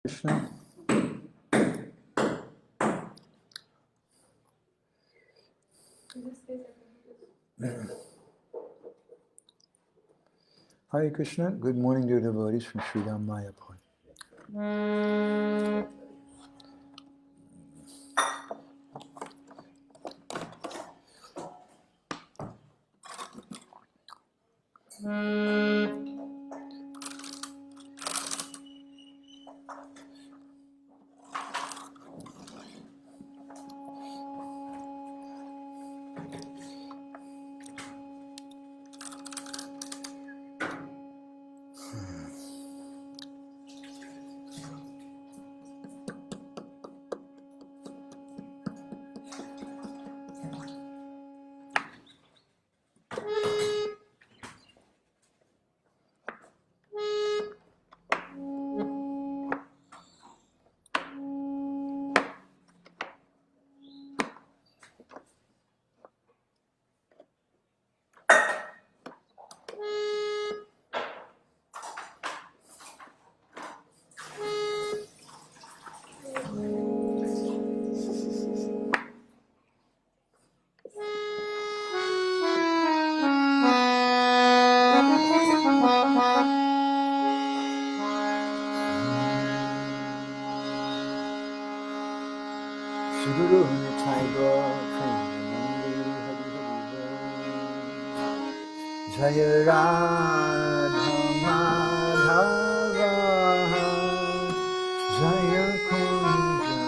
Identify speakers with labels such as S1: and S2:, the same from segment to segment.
S1: Krishna. Hare Krishna. Good morning, dear devotees from Sridham Mayapur. Guru Nitaigo Jaya Radha Madhava Jaya Kunja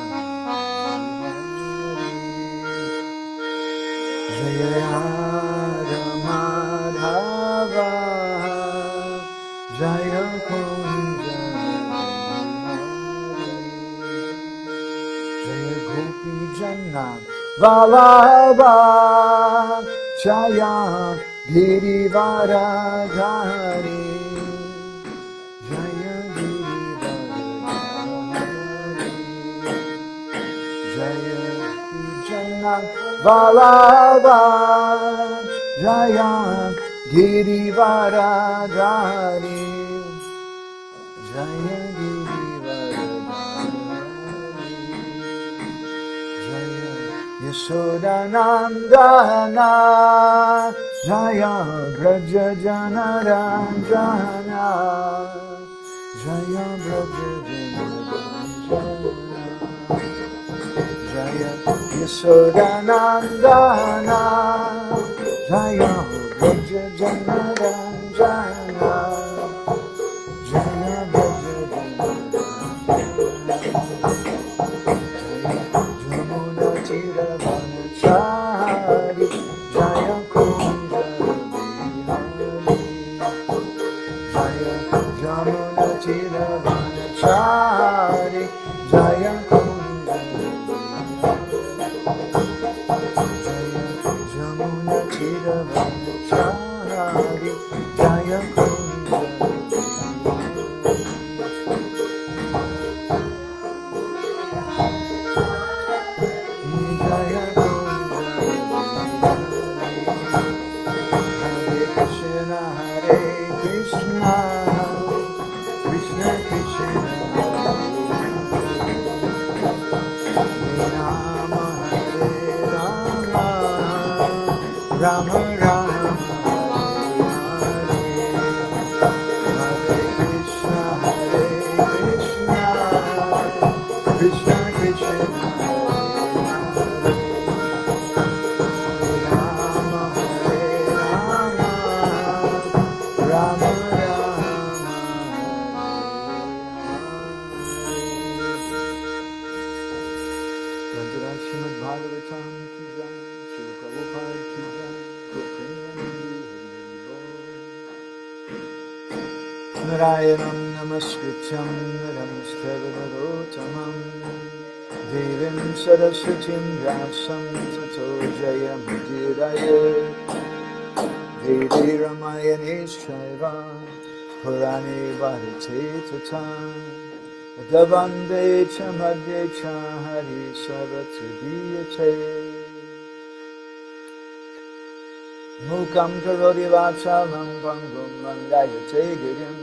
S1: Jaya Radha Madhava Jaya Kunja Jaya Gopi Janna Vallabha Jaya Girivaradhari Jaya Girivaradhari Jaya Janna Vallabha Jaya Girivaradhari Jaya Yashodanandana Jaya Braja Janaranjana Jaya Braja Janaranjana Jaya Yashodanandana Jaya Braja Janaranjana Jaya Braja Jamuna Chari Jaya Kunja Jaya Jamuna Chari Jaya Kunja Jaya Jamuna Chari Jaya Kunja Rama Rama Hare Krishna Krishna Krishna Rama Rama Srimad Bhagavatam ki jai, Srila Prabhupada ki jai, Gaur Premanandi Hari Bol. Narayanam namaskrityam naram sthavanarottamam Devim saraswatim vyasam tato jayamudiraye Devi ramayane shaiva purane bharate tata Adavande cha madhye cha hari savatidiyate Mukam karoti vachalam pangum langayate girim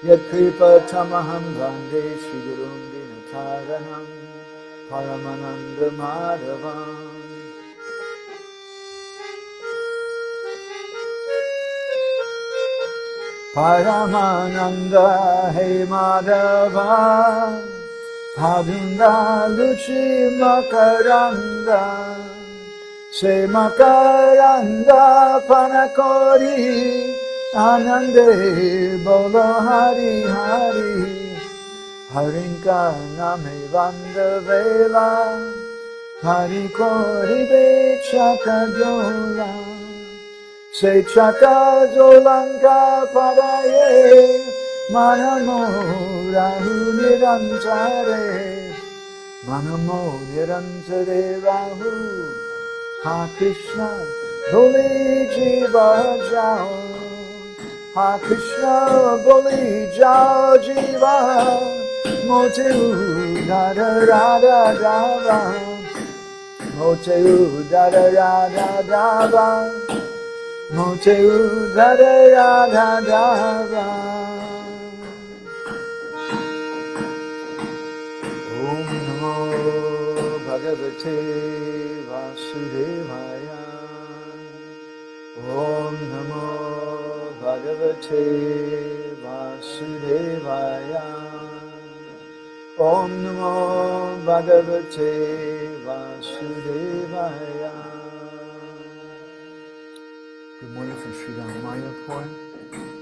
S1: Yat kripa tamaham vande Shri Gurum Dinataranam Paramananda Madhavam. Paramananda He Madhava Padunda Luchi Makaranda Se Makaranda Panakori Anande Bolo Hari Hari Harinka Name Vanda Vela Hari Kori Chakajola Se Chakajolanka Paraye Manamo Rahu Nirantare Manamo Nirantare Rahu Ha Krishna Boli Jiva Jao Ha Krishna Boli Jao Jiva Mote Dada Rada Dava Mote Dada Rada Dava Mote Dada Rada Dava. Om Namo Bhagavate Vasudevaya. Om Namo Bhagavate Vasudevaya. Om Namo Bhagavate Vasudevaya. Good morning from Sri Mayapur.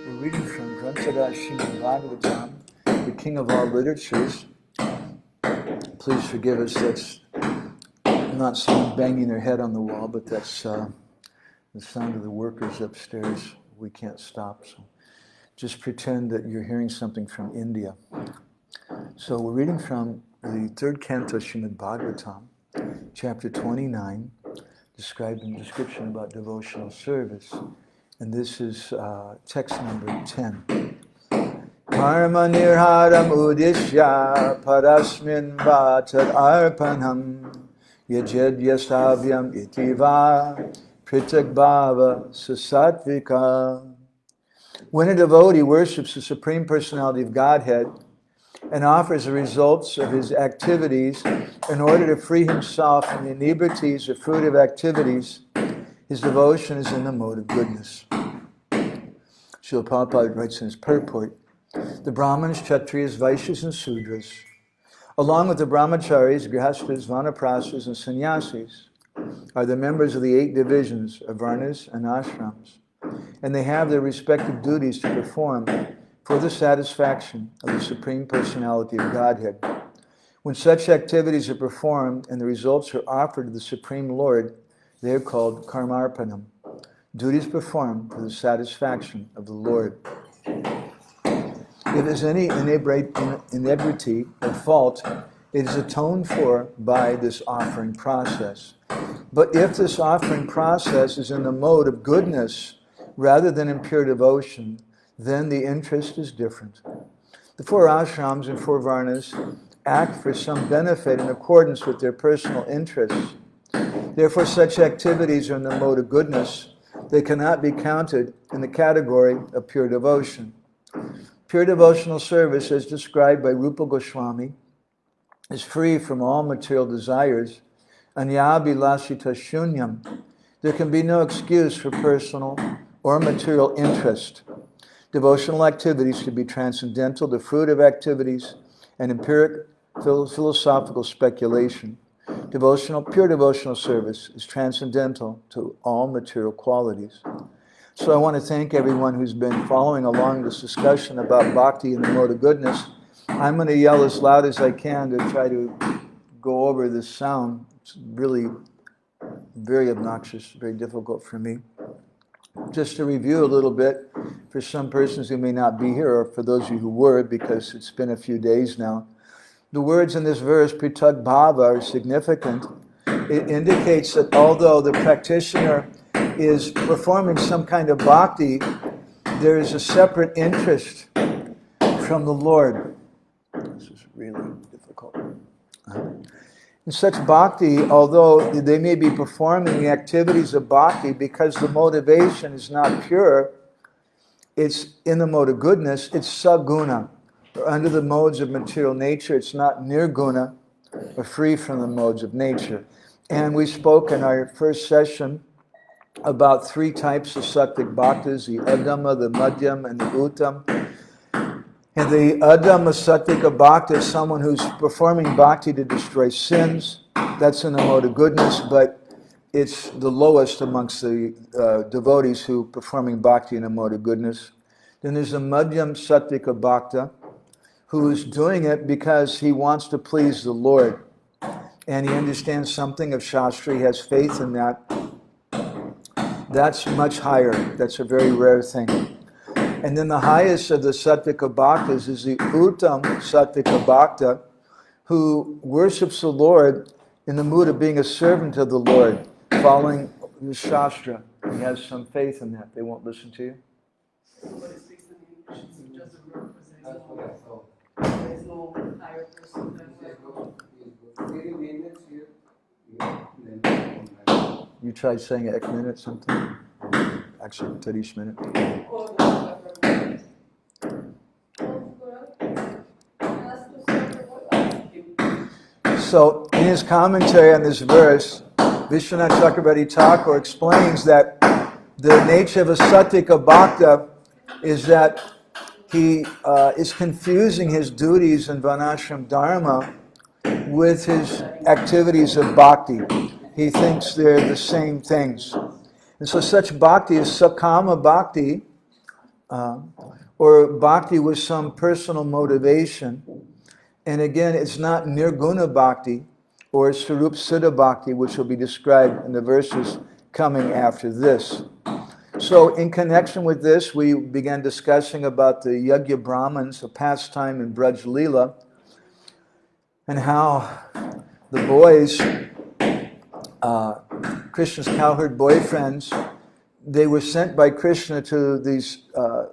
S1: We're reading from Granthada Srimad Bhagavatam, the king of all literatures. Please forgive us, that's not someone banging their head on the wall, but that's the sound of the workers upstairs. We can't stop, so just pretend that you're hearing something from India. So we're reading from the third canto Srimad Bhagavatam, chapter 29, description about devotional service. And this is text number 10. Karma nirharam udishya parasmin vatad arpanam yajed yasavyam itiva pritak bhava sasatvika. When a devotee worships the Supreme Personality of Godhead and offers the results of his activities in order to free himself from the inebrities or fruitive activities, his devotion is in the mode of goodness. Srila Prabhupada writes in his purport, the Brahmins, Kshatriyas, Vaishyas, and Sudras, along with the Brahmacharis, Grihasthas, Vanaprasthas, and Sannyasis, are the members of the 8 divisions of Varnas and Ashrams, and they have their respective duties to perform for the satisfaction of the Supreme Personality of Godhead. When such activities are performed and the results are offered to the Supreme Lord, they are called karmarpanam, duties performed for the satisfaction of the Lord. If there's any inebriety or fault, it is atoned for by this offering process. But if this offering process is in the mode of goodness rather than in pure devotion, then the interest is different. The 4 ashrams and 4 varnas act for some benefit in accordance with their personal interests. Therefore, such activities are in the mode of goodness. They cannot be counted in the category of pure devotion. Pure devotional service, as described by Rupa Goswami, is free from all material desires. Anyabhilasita shunyam. There can be no excuse for personal or material interest. Devotional activities should be transcendental to fruitive activities and empiric philosophical speculation. Pure devotional service is transcendental to all material qualities. So I want to thank everyone who's been following along this discussion about bhakti and the mode of goodness. I'm going to yell as loud as I can to try to go over this sound. It's really very obnoxious, very difficult for me. Just to review a little bit, for some persons who may not be here, or for those of you who were, because it's been a few days now, the words in this verse, pritak bhava, are significant. It indicates that although the practitioner is performing some kind of bhakti, there is a separate interest from the Lord. This is really difficult. In such bhakti, although they may be performing the activities of bhakti, because the motivation is not pure, it's in the mode of goodness, it's saguna. Or under the modes of material nature, it's not nirguna, or free from the modes of nature. And we spoke in our first session about 3 types of sattvic bhaktas, the adama, the madhyam, and the uttam. And the adama sattvika bhakta is someone who's performing bhakti to destroy sins. That's in the mode of goodness, but it's the lowest amongst the devotees who are performing bhakti in a mode of goodness. Then there's the madhyam sattvika bhakta, who's doing it because he wants to please the Lord. And he understands something of Shastra, he has faith in that. That's much higher. That's a very rare thing. And then the highest of the sattvika bhaktas is the uttam sattvika bhakta, who worships the Lord in the mood of being a servant of the Lord, following the Shastra. He has some faith in that. They won't listen to you.
S2: Somebody speaks in English, it doesn't work because there's no higher person.
S1: You tried saying ek minute something? Actually, 30 minutes. So, in his commentary on this verse, Vishwanath Chakravarti Thakur explains that the nature of a sattvika bhakta is that he is confusing his duties in Varnashram Dharma with his activities of bhakti. He thinks they're the same things. And so such bhakti is sakama bhakti, or bhakti with some personal motivation. And again, it's not nirguna bhakti or sarup siddha bhakti, which will be described in the verses coming after this. So in connection with this, we began discussing about the Yajna Brahmins, a pastime in Braj Leela, and how the boys, Krishna's cowherd boyfriends, they were sent by Krishna to these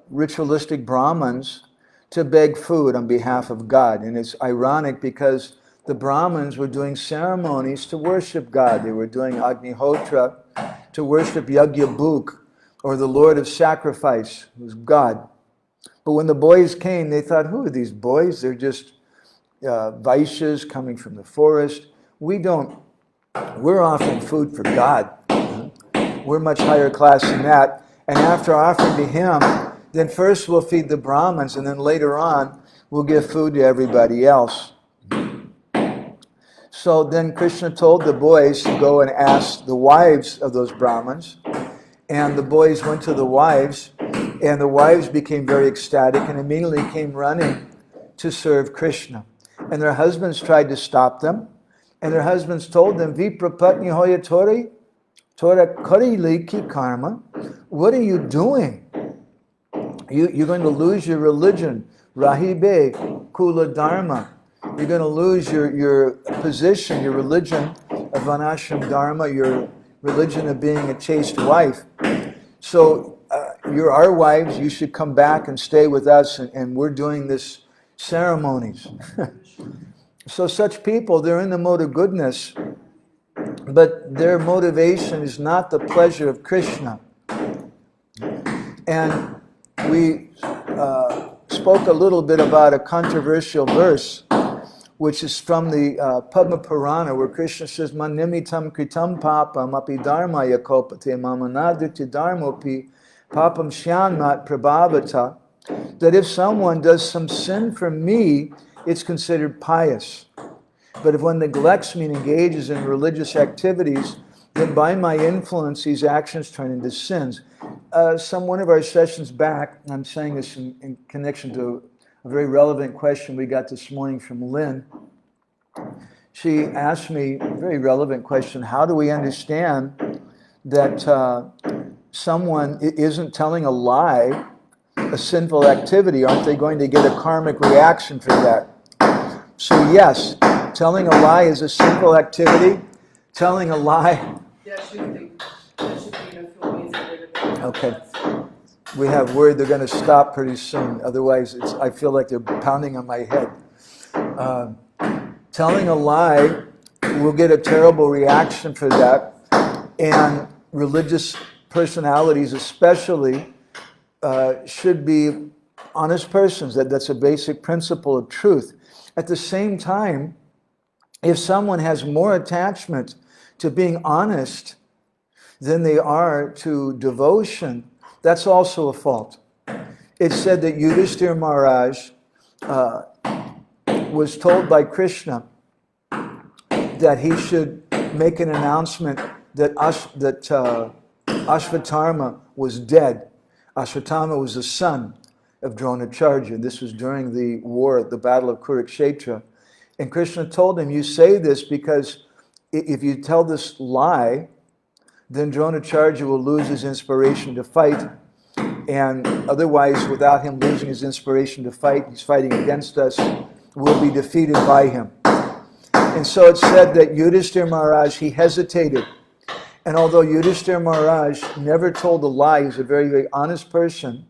S1: ritualistic Brahmins to beg food on behalf of God. And it's ironic because the Brahmins were doing ceremonies to worship God. They were doing Agnihotra to worship Yajna Bhuk, or the Lord of Sacrifice, who's God. But when the boys came, they thought, who are these boys? They're just Vaishyas coming from the forest. We're offering food for God. We're much higher class than that. And after offering to him, then first we'll feed the Brahmins, and then later on, we'll give food to everybody else. So then Krishna told the boys to go and ask the wives of those Brahmins. And the boys went to the wives, and the wives became very ecstatic and immediately came running to serve Krishna. And their husbands tried to stop them, and their husbands told them, Viprapatni hoya tori, tora karili ki karma. What are you doing? You're going to lose your religion. Rahibe kula dharma. You're going to lose your position, your religion of Varnashram Dharma, your religion of being a chaste wife. So you're our wives, you should come back and stay with us, and we're doing this ceremonies. So such people, they're in the mode of goodness, but their motivation is not the pleasure of Krishna. And we spoke a little bit about a controversial verse, which is from the Padma Purana, where Krishna says, Manimitam kritam papam api dharmaya kopate mamanadriti dharmopi papam shyanmat prabhavata. That if someone does some sin for me, it's considered pious. But if one neglects me and engages in religious activities, then by my influence, these actions turn into sins. One of our sessions back, and I'm saying this in connection to a very relevant question we got this morning from Lynn. She asked me a very relevant question. How do we understand that someone isn't telling a lie, a sinful activity? Aren't they going to get a karmic reaction for that? So yes, telling a lie is a sinful activity. Telling a lie... Okay. We have word they're going to stop pretty soon. Otherwise, I feel like they're pounding on my head. Telling a lie will get a terrible reaction for that. And religious personalities especially should be honest persons. That's a basic principle of truth. At the same time, if someone has more attachment to being honest than they are to devotion, that's also a fault. It's said that Yudhishthira Maharaj was told by Krishna that he should make an announcement that Ashvatthama was dead. Ashvatthama was the son of Dronacharya. This was during the war, the Battle of Kurukshetra. And Krishna told him, you say this because if you tell this lie, then Dronacharya will lose his inspiration to fight. And otherwise, without him losing his inspiration to fight, he's fighting against us, we'll be defeated by him. And so it's said that Yudhishthira Maharaj, he hesitated. And although Yudhishthira Maharaj never told a lie, he's a very, very honest person,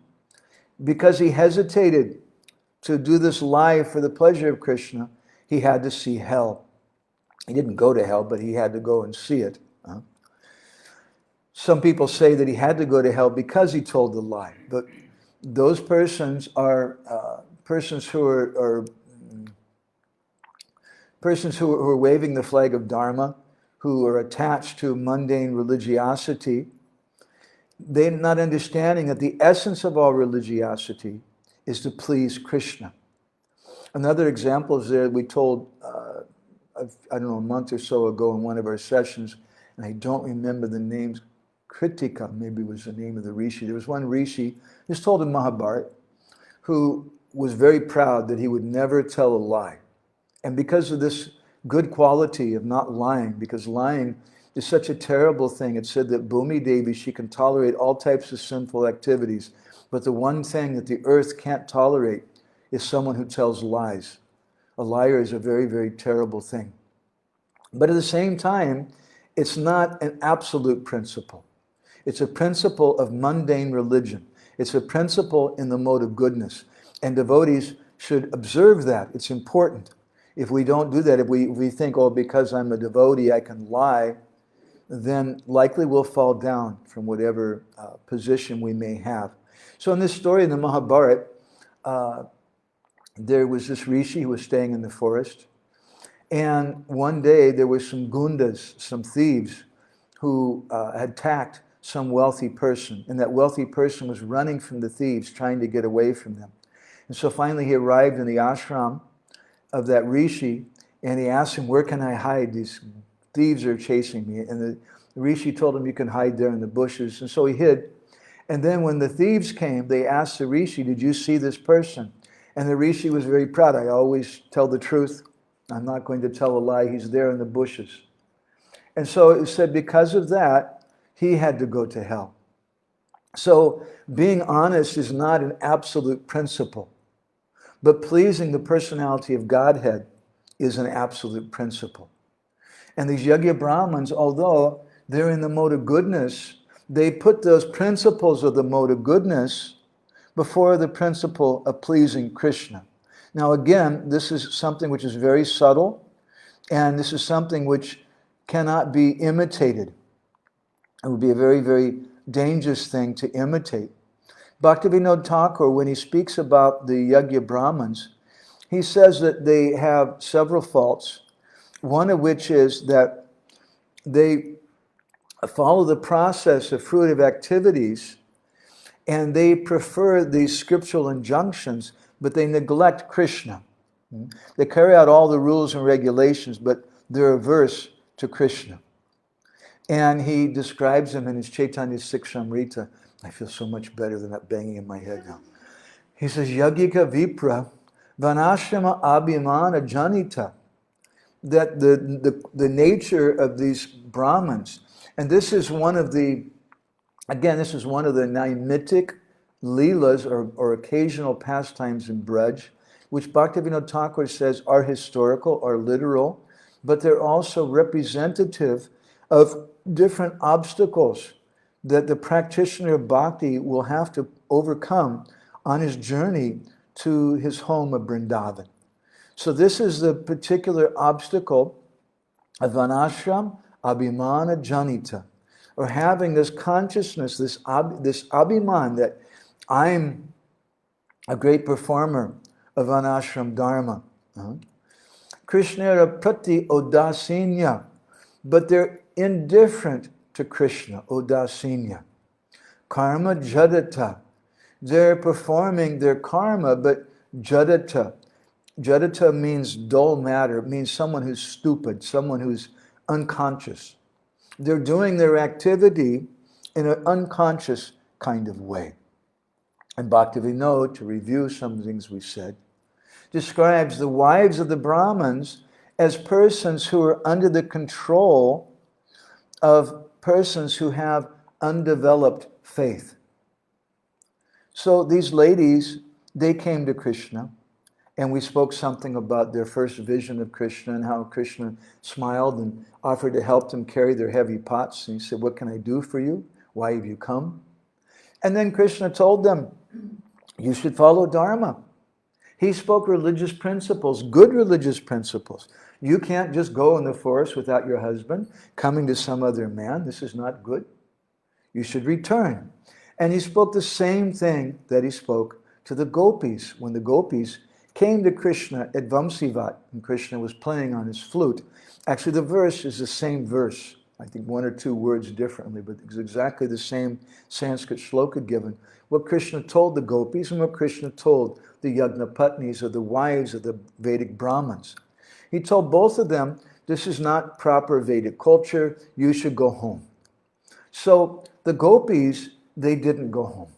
S1: because he hesitated to do this lie for the pleasure of Krishna, he had to see hell. He didn't go to hell, but he had to go and see it. Some people say that he had to go to hell because he told the lie. But those persons are persons who are waving the flag of Dharma, who are attached to mundane religiosity. They're not understanding that the essence of all religiosity is to please Krishna. Another example is there we told, I don't know, a month or so ago in one of our sessions, and I don't remember the names. Kritika maybe was the name of the rishi. There was one rishi, just told in Mahabharata, who was very proud that he would never tell a lie. And because of this good quality of not lying, because lying is such a terrible thing, it said that Bhumi Devi, she can tolerate all types of sinful activities, but the one thing that the earth can't tolerate is someone who tells lies. A liar is a very, very terrible thing. But at the same time, it's not an absolute principle. It's a principle of mundane religion. It's a principle in the mode of goodness. And devotees should observe that. It's important. If we don't do that, if we think, oh, because I'm a devotee, I can lie, then likely we'll fall down from whatever position we may have. So in this story in the Mahabharata, there was this rishi who was staying in the forest. And one day there were some gundas, some thieves, who had attacked some wealthy person. And that wealthy person was running from the thieves, trying to get away from them. And so finally he arrived in the ashram of that rishi, and he asked him, where can I hide? These thieves are chasing me. And the rishi told him, you can hide there in the bushes. And so he hid. And then when the thieves came, they asked the rishi, did you see this person? And the rishi was very proud. I always tell the truth. I'm not going to tell a lie. He's there in the bushes. And so it said because of that, he had to go to hell. So being honest is not an absolute principle, but pleasing the personality of Godhead is an absolute principle. And these Yajna Brahmins, although they're in the mode of goodness, they put those principles of the mode of goodness before the principle of pleasing Krishna. Now again, this is something which is very subtle, and this is something which cannot be imitated. It would be a very, very dangerous thing to imitate. Bhaktivinoda Thakur, when he speaks about the Yajna Brahmins, he says that they have several faults, one of which is that they follow the process of fruitive activities, and they prefer these scriptural injunctions, but they neglect Krishna. They carry out all the rules and regulations, but they're averse to Krishna. And he describes them in his Chaitanya Sikshamrita. I feel so much better than that banging in my head now. He says, Yagika Vipra Vanashrama Abhimana Janita. That the nature of these Brahmins, and this is one of the, again, this is one of the Naimitic Leelas or occasional pastimes in Braj, which Bhaktivinoda Thakur says are historical, are literal, but they're also representative of different obstacles that the practitioner of bhakti will have to overcome on his journey to his home of Vrindavan. So this is the particular obstacle of Vanashram Abhimana Janita, or having this consciousness, this abhiman, that I'm a great performer of anashram dharma. Krishna prati odasinya, but they're indifferent to Krishna, odasinya. Karma jadata, they're performing their karma, but jadata. Jadata means dull matter, it means someone who's stupid, someone who's unconscious. They're doing their activity in an unconscious kind of way. And Bhaktivinoda, to review some things we said, describes the wives of the Brahmins as persons who are under the control of persons who have undeveloped faith. So these ladies, they came to Krishna, and we spoke something about their first vision of Krishna and how Krishna smiled and offered to help them carry their heavy pots. And he said, "What can I do for you? Why have you come?" And then Krishna told them, you should follow Dharma. He spoke religious principles, good religious principles. You can't just go in the forest without your husband coming to some other man. This is not good. You should return. And he spoke the same thing that he spoke to the gopis. When the gopis came to Krishna at Vamsivat, and Krishna was playing on his flute. Actually, the verse is the same verse. I think one or two words differently, but it's exactly the same Sanskrit shloka given. What Krishna told the gopis and what Krishna told the Yajna Patnis, or the wives of the Vedic Brahmins. He told both of them, this is not proper Vedic culture, you should go home. So the gopis, they didn't go home.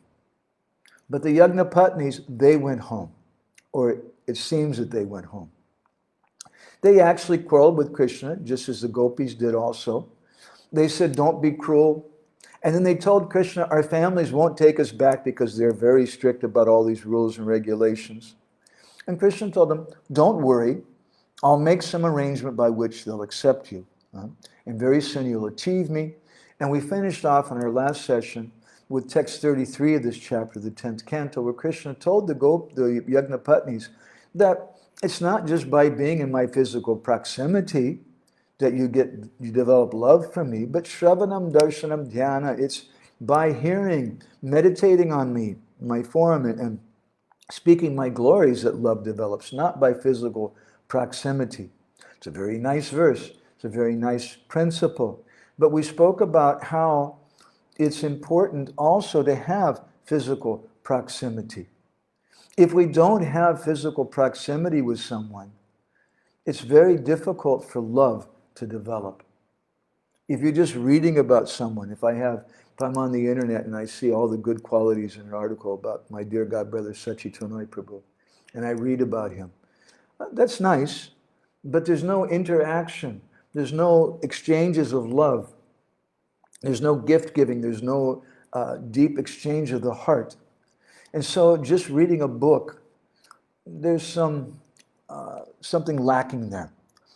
S1: But the Yajna Patnis, they went home. Or it seems that they went home. They actually quarreled with Krishna, just as the gopis did also. They said, don't be cruel. And then they told Krishna, our families won't take us back because they're very strict about all these rules and regulations. And Krishna told them, don't worry, I'll make some arrangement by which they'll accept you. And very soon you'll achieve me. And we finished off in our last session with text 33 of this chapter, the 10th canto, where Krishna told the Yajna Patnis that it's not just by being in my physical proximity that you develop love for me, but Shravanam, Darshanam, Dhyana, it's by hearing, meditating on me, my form, and speaking my glories that love develops, not by physical proximity. It's a very nice verse. It's a very nice principle. But we spoke about how it's important also to have physical proximity. If we don't have physical proximity with someone, it's very difficult for love to develop. If you're just reading about someone, if I'm on the internet and I see all the good qualities in an article about my dear God brother Sachitananda Prabhu, and I read about him, that's nice, but there's no interaction. There's no exchanges of love. There's no gift giving. There's no deep exchange of the heart. And so just reading a book, there's something lacking there.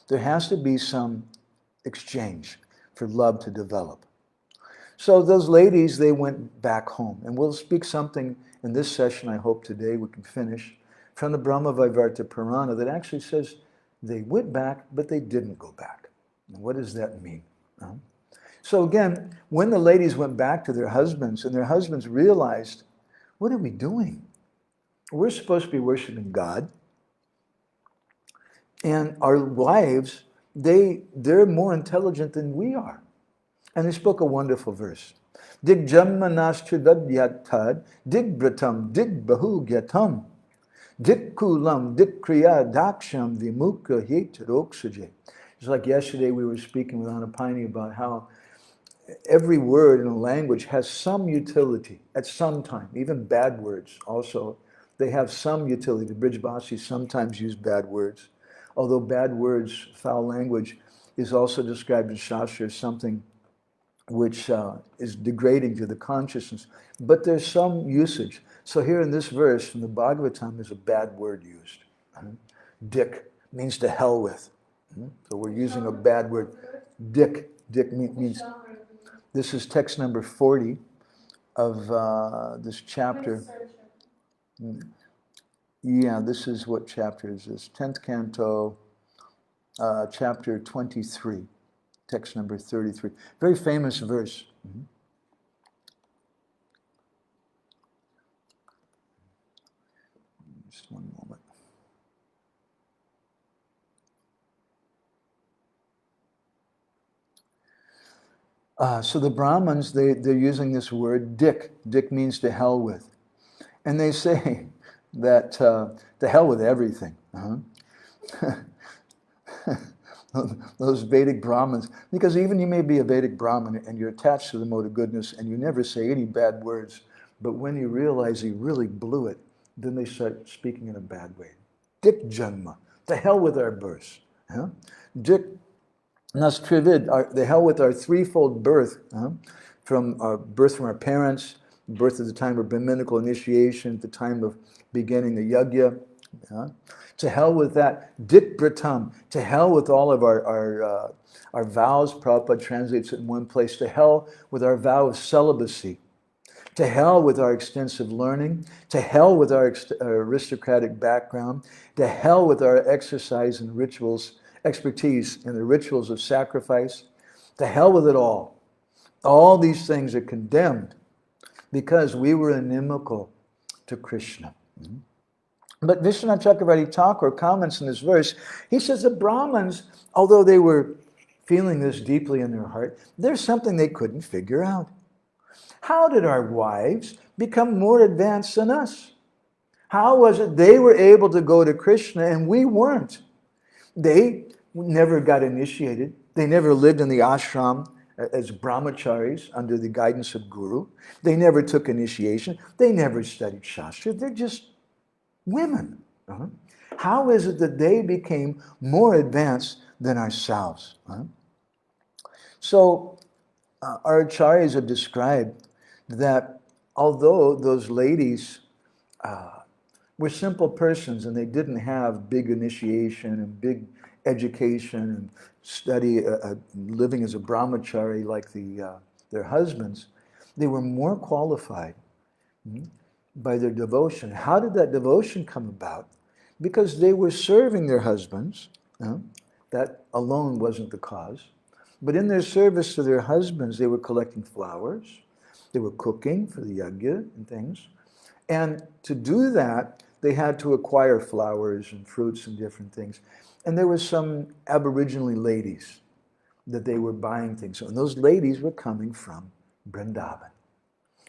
S1: There has to be some exchange for love to develop. So those ladies, they went back home. And we'll speak something in this session, I hope today we can finish, from the Brahma Vaivarta Purana that actually says they went back, but they didn't go back. Now, what does that mean? So again, when the ladies went back to their husbands, and their husbands realized, what are we doing? We're supposed to be worshiping God. And our wives, they're more intelligent than we are. And they spoke a wonderful verse. Dig jammanastridadyattad, dig bratam, dig bahugyatam, dig kulam, dig kriya daksham vimukha hetaroksaje. It's like yesterday we were speaking with Anapani about how every word in a language has some utility at some time. Even bad words also, they have some utility. The Brijbasis sometimes use bad words. Although bad words, foul language, is also described in Shastra as something which is degrading to the consciousness. But there's some usage. So here in this verse from the Bhagavatam, there's a bad word used. Dick means to hell with. So we're using a bad word. Dick means... This is text number 40 of this chapter. Yeah, this is what chapter is this? 10th canto, chapter 23, text number 33. Very famous verse. So the Brahmins, they're using this word dik. Dik means to hell with. And they say that to hell with everything. Those Vedic Brahmins, because even you may be a Vedic Brahmin and you're attached to the mode of goodness and you never say any bad words, but when you realize he really blew it, then they start speaking in a bad way. Dik Janma, the hell with our birth. Dik Nastrivid, the hell with our threefold birth, from our birth from our parents, birth at the time of Brahminical initiation, at the time of beginning the Yajna. To hell with that. Dik Bratam, to hell with all of our vows. Prabhupada translates it in one place. To hell with our vow of celibacy. To hell with our extensive learning. To hell with our aristocratic background. To hell with our exercise and rituals, expertise in the rituals of sacrifice. To hell with it all. All these things are condemned because we were inimical to Krishna. But Vishwanath Chakravarti Thakur comments in this verse, he says the Brahmins, although they were feeling this deeply in their heart, there's something they couldn't figure out. How did our wives become more advanced than us? How was it they were able to go to Krishna and we weren't? They never got initiated. They never lived in the ashram as brahmacharis under the guidance of Guru. They never took initiation. They never studied Shastra. They're just women. How is it that they became more advanced than ourselves? So our acharyas have described that although those ladies were simple persons and they didn't have big initiation and big education and study living as a brahmachari like their husbands, they were more qualified by their devotion. How did that devotion come about? Because they were serving their husbands. That alone wasn't the cause. But in their service to their husbands, they were collecting flowers. They were cooking for the yajna and things. And to do that, they had to acquire flowers and fruits and different things. And there were some aboriginal ladies that they were buying things. And those ladies were coming from Vrindavan.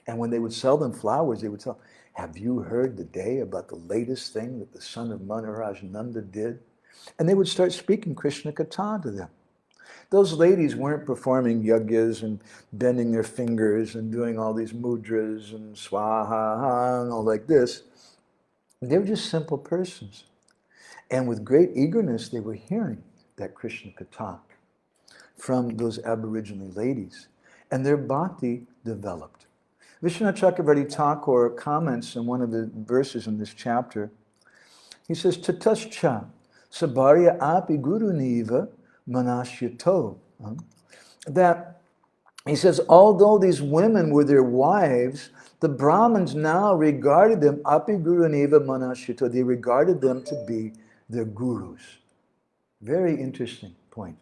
S1: And when they would sell them flowers, they would tell, have you heard today about the latest thing that the son of Maharaj Nanda did? And they would start speaking Krishna Katha to them. Those ladies weren't performing yajnas and bending their fingers and doing all these mudras and swaha and all like this. They were just simple persons. And with great eagerness, they were hearing that Krishna Katha from those aboriginal ladies. And their bhakti developed. Vishwanath Chakravarti Thakur comments in one of the verses in this chapter. He says, Tatascha sabarya api guru niva manashyato. That, he says, although these women were their wives, the Brahmins now regarded them, api guru niva manashyato, they regarded them to be their gurus. Very interesting point.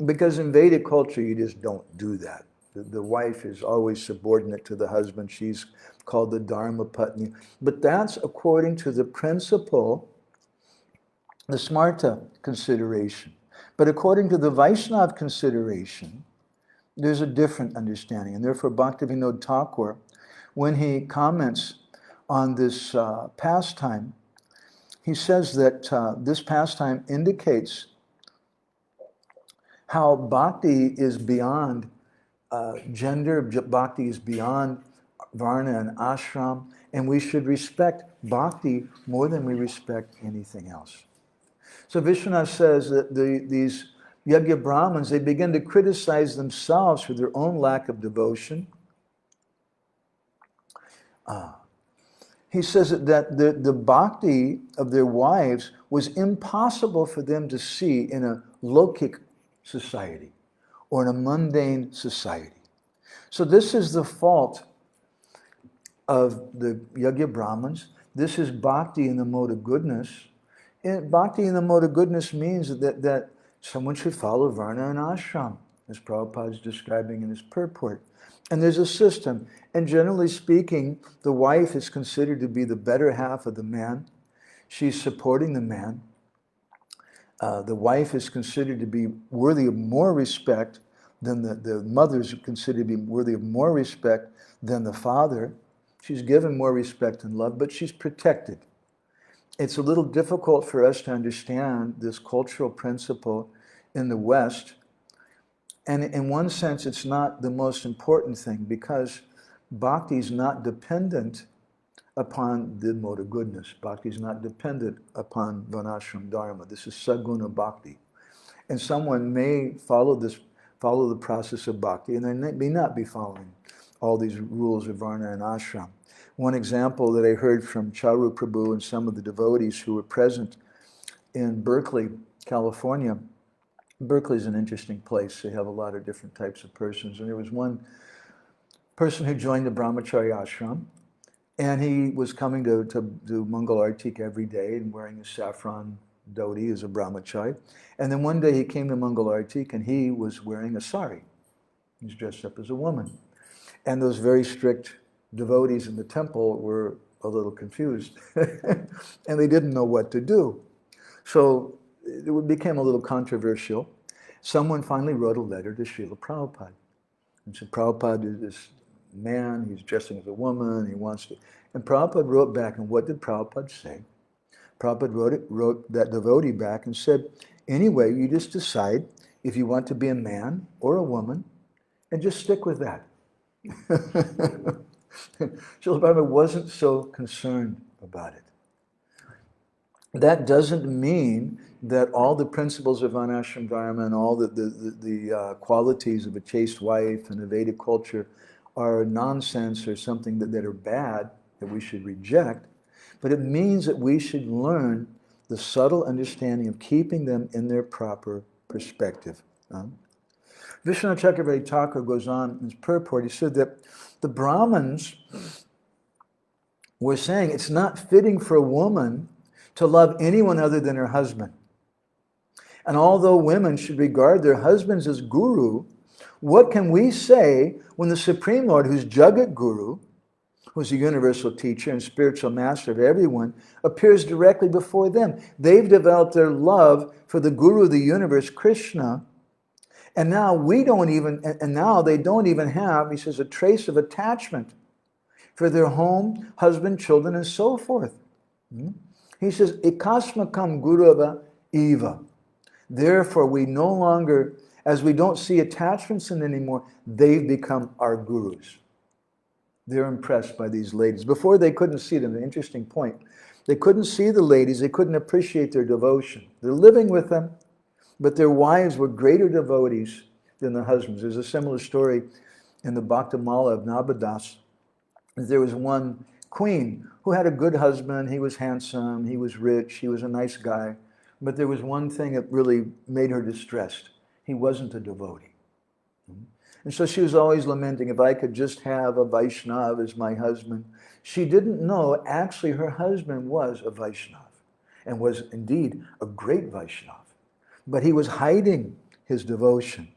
S1: Because in Vedic culture, you just don't do that. The wife is always subordinate to the husband. She's called the Dharma Patni. But that's according to the principle, the Smarta consideration. But according to the Vaishnava consideration, there's a different understanding. And therefore, Bhaktivinoda Thakur, when he comments on this pastime, he says that this pastime indicates how bhakti is beyond gender, bhakti is beyond varna and ashram, and we should respect bhakti more than we respect anything else. So Vishwanath says that these Yajna Brahmins, they begin to criticize themselves for their own lack of devotion. He says that the bhakti of their wives was impossible for them to see in a lokik society or in a mundane society. So this is the fault of the Yajna Brahmins. This is bhakti in the mode of goodness. And bhakti in the mode of goodness means that someone should follow varna and ashram, as Prabhupada is describing in his purport. And there's a system. And generally speaking, the wife is considered to be the better half of the man. She's supporting the man. The wife is considered to be worthy of more respect then the mother is considered to be worthy of more respect than the father. She's given more respect and love, but she's protected. It's a little difficult for us to understand this cultural principle in the West. And in one sense, it's not the most important thing, because bhakti is not dependent upon the mode of goodness. Bhakti is not dependent upon varnashram dharma. This is saguna bhakti. And someone may follow the process of bhakti, and they may not be following all these rules of varna and ashram. One example that I heard from Charu Prabhu and some of the devotees who were present in Berkeley, California. Berkeley is an interesting place. They have a lot of different types of persons. And there was one person who joined the Brahmacharya ashram, and he was coming to do Mangal Artik every day and wearing a saffron dhoti as a brahmachari. And then one day he came to Mangal Artik and he was wearing a sari. He's dressed up as a woman. And those very strict devotees in the temple were a little confused. And they didn't know what to do. So it became a little controversial. Someone finally wrote a letter to Srila Prabhupada and said, Prabhupada is this man, he's dressing as a woman, he wants to... And Prabhupada wrote back, and what did Prabhupada say? Prabhupada wrote that devotee back and said, anyway, you just decide if you want to be a man or a woman, and just stick with that. Srila Prabhupada wasn't so concerned about it. That doesn't mean that all the principles of varnashram dharma and all the qualities of a chaste wife and a Vedic culture are nonsense or something that are bad, that we should reject. But it means that we should learn the subtle understanding of keeping them in their proper perspective. Vishnu Chakravarti Thakur goes on in his purport, he said that the Brahmins were saying it's not fitting for a woman to love anyone other than her husband. And although women should regard their husbands as guru, what can we say when the Supreme Lord, who's Jagat Guru, who's the universal teacher and spiritual master of everyone, appears directly before them? They've developed their love for the Guru of the universe, Krishna, and now they don't even have, he says, a trace of attachment for their home, husband, children, and so forth. He says, Ekasmakam Gurava Eva. Therefore, we no longer, as we don't see attachments in anymore, they've become our gurus. They're impressed by these ladies. Before, they couldn't see them. An interesting point. They couldn't see the ladies. They couldn't appreciate their devotion. They're living with them, but their wives were greater devotees than their husbands. There's a similar story in the Bhaktamala of Nabhadas. There was one queen who had a good husband. He was handsome, he was rich, he was a nice guy. But there was one thing that really made her distressed. He wasn't a devotee. And so she was always lamenting, if I could just have a Vaishnav as my husband. She didn't know actually her husband was a Vaishnav and was indeed a great Vaishnav. But he was hiding his devotion.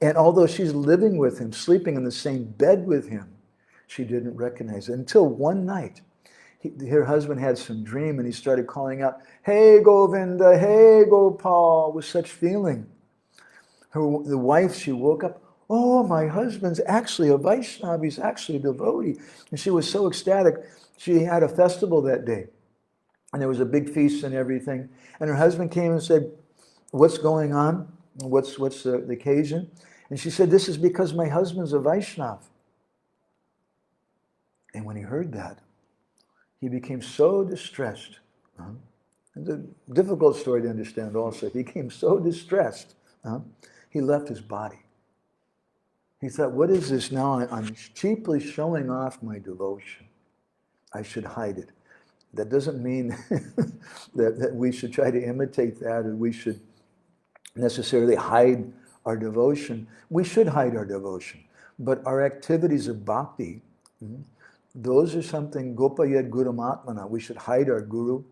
S1: And although she's living with him, sleeping in the same bed with him, she didn't recognize it until one night. Her husband had some dream and he started calling out, "Hey Govinda, hey Gopal," with such feeling. The wife, she woke up, "Oh, my husband's actually a Vaishnava, he's actually a devotee." And she was so ecstatic. She had a festival that day. And there was a big feast and everything. And her husband came and said, "What's going on? What's the occasion?" And she said, "This is because my husband's a Vaishnava." And when he heard that, he became so distressed. It's a difficult story to understand also. He became so distressed, he left his body. He thought, what is this now? I'm cheaply showing off my devotion. I should hide it. That doesn't mean that we should try to imitate that, or we should necessarily hide our devotion. We should hide our devotion. But our activities of bhakti, those are something, gopayad gurumatmana. We should hide our guru.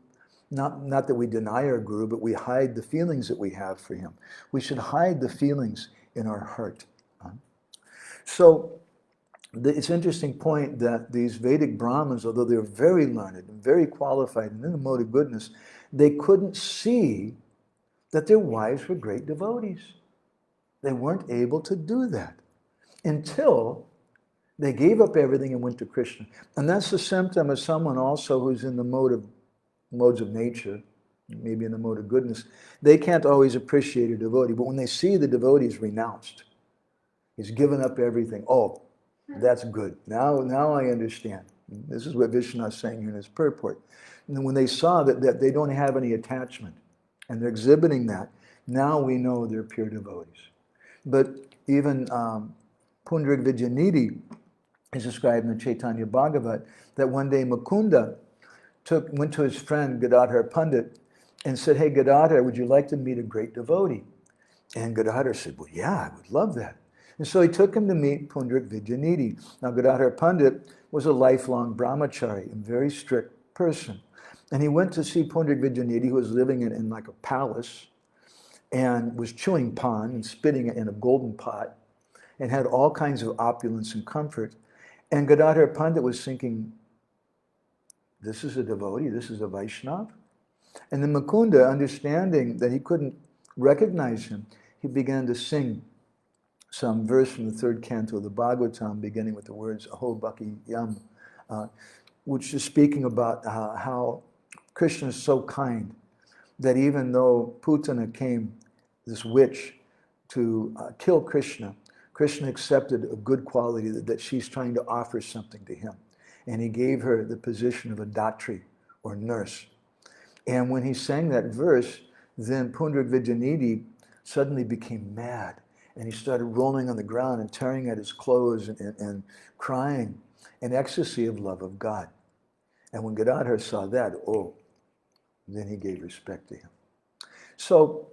S1: Not that we deny our guru, but we hide the feelings that we have for him. We should hide the feelings in our heart. So it's an interesting point that these Vedic Brahmins, although they're very learned and very qualified and in the mode of goodness, they couldn't see that their wives were great devotees. They weren't able to do that until they gave up everything and went to Krishna. And that's the symptom of someone also who's in the modes of nature, maybe in the mode of goodness. They can't always appreciate a devotee, but when they see the devotee is renounced, he's given up everything. Oh, that's good. Now I understand. This is what Vishnu is saying here in his purport. And when they saw that they don't have any attachment, and they're exhibiting that, now we know they're pure devotees. But even Pundrik Vijayanidhi is described in the Chaitanya Bhagavat that one day Mukunda went to his friend Gadadhar Pandit and said, "Hey Gadadhar, would you like to meet a great devotee?" And Gadadhar said, "Well, yeah, I would love that." And so he took him to meet Pundrik Vijayanidhi. Now Gadadhar Pandit was a lifelong brahmachari, a very strict person. And he went to see Pundrik Vijayanidhi, who was living in like a palace, and was chewing pan and spitting it in a golden pot, and had all kinds of opulence and comfort. And Gadadhar Pandit was thinking, this is a devotee, this is a Vaishnava. And then Mukunda, understanding that he couldn't recognize him, he began to sing some verse from the third canto of the Bhagavatam, beginning with the words Aho Bhakti Yam, which is speaking about how Krishna is so kind that even though Putana came, this witch, to kill Krishna, Krishna accepted a good quality that she's trying to offer something to him. And he gave her the position of a datri, or nurse. And when he sang that verse, then Pundrik Vijayanidhi suddenly became mad. And he started rolling on the ground and tearing at his clothes and crying in ecstasy of love of God. And when Gadadhar saw that, then he gave respect to him. So